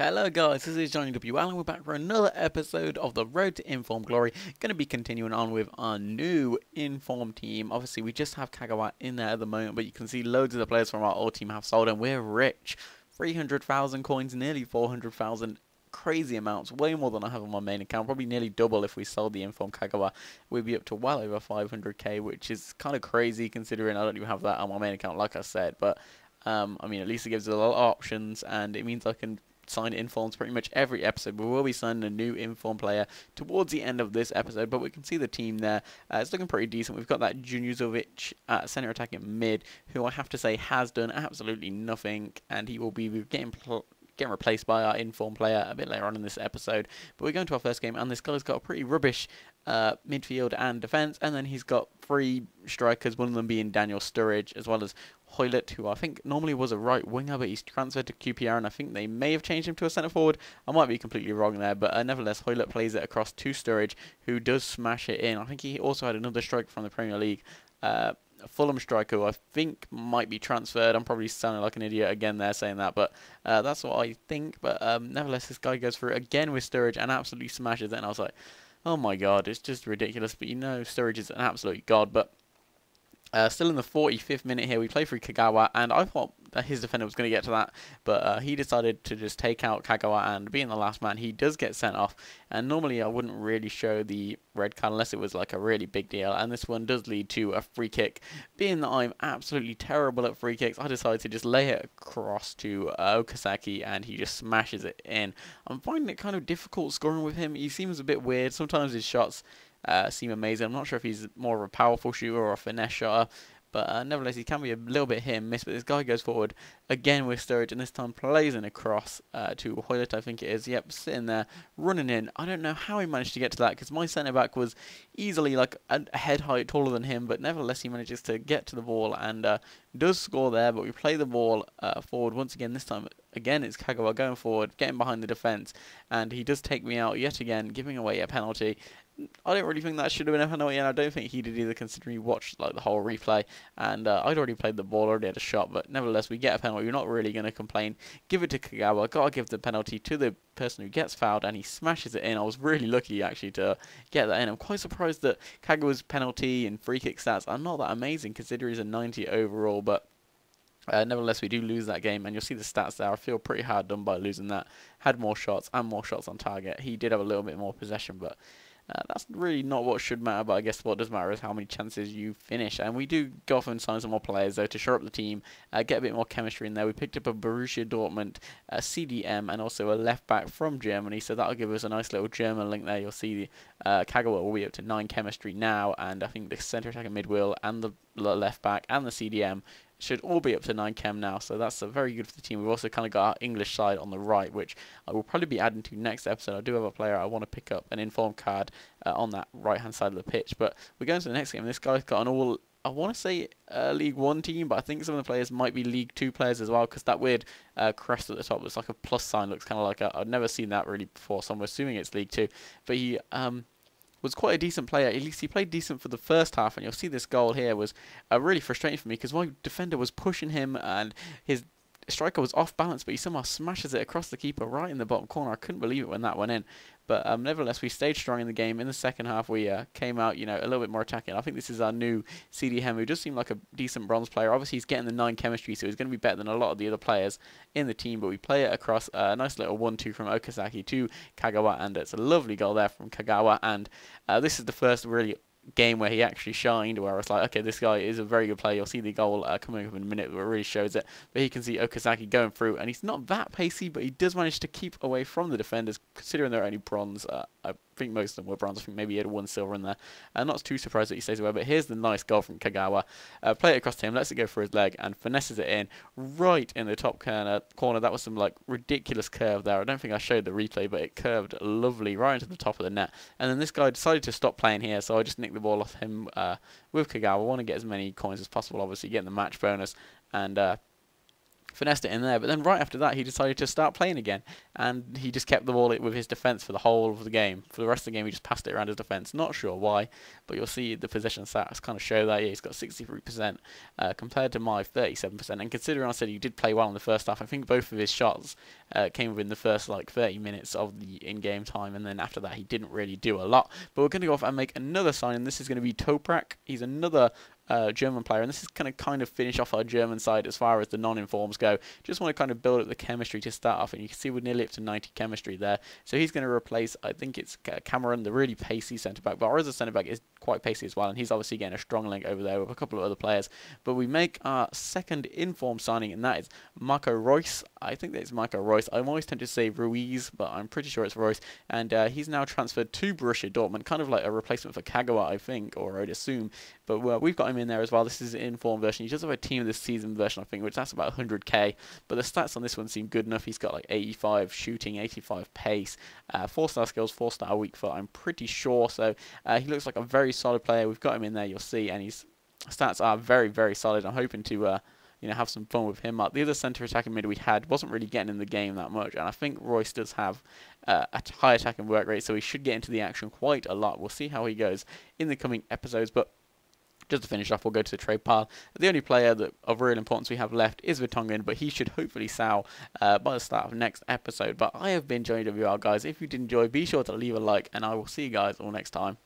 Hello guys, this is Johnny W. Allen. We're back for another episode of the Road to Inform Glory. Going to be continuing on with our new Inform team. Obviously, we just have Kagawa in there at the moment, but you can see loads of the players from our old team have sold, and we're rich. 300,000 coins, nearly 400,000. Crazy amounts, way more than I have on my main account. Probably nearly double if we sold the Inform Kagawa. We'd be up to well over 500k, which is kind of crazy considering I don't even have that on my main account, like I said. But I mean, at least it gives us a lot of options, and it means I can sign informs pretty much every episode. We will be signing a new inform player towards the end of this episode, but we can see the team there. It's looking pretty decent. We've got that Juniozovic centre attacking mid, who I have to say has done absolutely nothing, and he will be getting replaced by our inform player a bit later on in this episode. But we're going to our first game, and this guy's got a pretty rubbish midfield and defence, and then he's got three strikers, one of them being Daniel Sturridge, as well as Hoylett, who I think normally was a right winger, but he's transferred to QPR, and I think they may have changed him to a centre forward. I might be completely wrong there, but nevertheless, Hoylett plays it across to Sturridge, who does smash it in. I think he also had another striker from the Premier League, a Fulham striker who I think might be transferred. I'm probably sounding like an idiot again there saying that, but that's what I think. But nevertheless, this guy goes through again with Sturridge and absolutely smashes it, and I was like, oh my god, it's just ridiculous. But you know, Sturridge is an absolute god. But still in the 45th minute here, we play through Kagawa, and I thought that his defender was going to get to that, but he decided to just take out Kagawa, and being the last man, he does get sent off. And normally I wouldn't really show the red card unless it was like a really big deal, and this one does lead to a free kick. Being that I'm absolutely terrible at free kicks, I decided to just lay it across to Okazaki, and he just smashes it in. I'm finding it kind of difficult scoring with him. He seems a bit weird. Sometimes his shots seem amazing. I'm not sure if he's more of a powerful shooter or a finesse shotter, but nevertheless, he can be a little bit hit and miss. But this guy goes forward again with Sturridge, and this time plays in across to Hoylett, I think it is. Yep, sitting there, running in. I don't know how he managed to get to that, because my centre-back was easily like a head height taller than him, but nevertheless, he manages to get to the ball and does score there. But we play the ball forward once again. This time, again, it's Kagawa going forward, getting behind the defence, and he does take me out yet again, giving away a penalty. I don't really think that should have been a penalty, and I don't think he did either, considering he watched like the whole replay. And I'd already played the ball, already had a shot, but nevertheless, we get a penalty. We're not really going to complain. Give it to Kagawa. Gotta give the penalty to the person who gets fouled, and he smashes it in. I was really lucky actually to get that in. I'm quite surprised that Kagawa's penalty and free kick stats are not that amazing, considering he's a 90 overall, but nevertheless, we do lose that game, and you'll see the stats there. I feel pretty hard done by losing that. Had more shots and more shots on target. He did have a little bit more possession, but that's really not what should matter. But I guess what does matter is how many chances you finish. And we do go off and sign some more players, though, to shore up the team, get a bit more chemistry in there. We picked up a Borussia Dortmund CDM and also a left-back from Germany, so that'll give us a nice little German link there. You'll see Kagawa will be up to 9 chemistry now, and I think the centre attacker mid will and the left-back and the CDM should all be up to 9 chem now, so that's very good for the team. We've also kind of got our English side on the right, which I will probably be adding to next episode. I do have a player I want to pick up, an inform card on that right-hand side of the pitch. But we're going to the next game. This guy's got an all, I want to say League 1 team, but I think some of the players might be League 2 players as well, because that weird crest at the top looks like a plus sign, looks kind of like I've never seen that really before, so I'm assuming it's League 2. But he was quite a decent player. At least he played decent for the first half, and you'll see this goal here was really frustrating for me, because my defender was pushing him and his striker was off balance, but he somehow smashes it across the keeper right in the bottom corner. I couldn't believe it when that went in. But nevertheless, we stayed strong in the game. In the second half, we came out, a little bit more attacking. I think this is our new CD Hem, who does seem like a decent bronze player. Obviously, he's getting the 9 chemistry, so he's going to be better than a lot of the other players in the team. But we play it across a nice little 1-2 from Okazaki to Kagawa, and it's a lovely goal there from Kagawa. And this is the first really game where he actually shined, where I was like, okay, this guy is a very good player. You'll see the goal coming up in a minute where it really shows it. But he can see Okazaki going through, and he's not that pacey, but he does manage to keep away from the defenders, considering they're only bronze. I think most of them were bronze. I think maybe he had 1 silver in there. Not too surprised that he stays away, but here's the nice goal from Kagawa. Play it across to him, lets it go for his leg, and finesses it in right in the top corner. That was some like ridiculous curve there. I don't think I showed the replay, but it curved lovely right into the top of the net. And then this guy decided to stop playing here, so I just nicked the ball off him with Kagawa. I want to get as many coins as possible, obviously, getting the match bonus. And finessed it in there, but then right after that he decided to start playing again, and he just kept the ball with his defence for the whole of the game. For the rest of the game he just passed it around his defence. Not sure why, but you'll see the possession stats kind of show that. Yeah, he's got 63% compared to my 37%, and considering I said he did play well in the first half, I think both of his shots came within the first like 30 minutes of the in-game time, and then after that he didn't really do a lot. But we're going to go off and make another signing. This is going to be Toprak. He's another German player, and this is going to kind of finish off our German side as far as the non-informs go. Just want to kind of build up the chemistry to start off, and you can see we're nearly up to 90 chemistry there. So he's going to replace, I think it's Cameron, the really pacey centre-back, but our other centre-back is quite pacey as well, and he's obviously getting a strong link over there with a couple of other players. But we make our second inform signing, and that is Marco Reus. I think that it's Marco Reus. I'm always tempted to say Ruiz, but I'm pretty sure it's Reus, and he's now transferred to Borussia Dortmund, kind of like a replacement for Kagawa, I think, or I'd assume. But we've got him in there as well. This is an inform version. He does have a team of the season version, I think, which that's about 100k. But the stats on this one seem good enough. He's got like 85 shooting, 85 pace, 4-star skills, 4-star weak foot, I'm pretty sure. So he looks like a very solid player. We've got him in there, you'll see, and his stats are very, very solid. I'm hoping to have some fun with him. The other centre attacking mid we had wasn't really getting in the game that much, and I think Royce does have a high attacking work rate, so he should get into the action quite a lot. We'll see how he goes in the coming episodes, but just to finish off, we'll go to the trade pile. The only player of real importance we have left is Vertonghen, but he should hopefully sell by the start of next episode. But I have been Johnny WR, guys. If you did enjoy, be sure to leave a like, and I will see you guys all next time.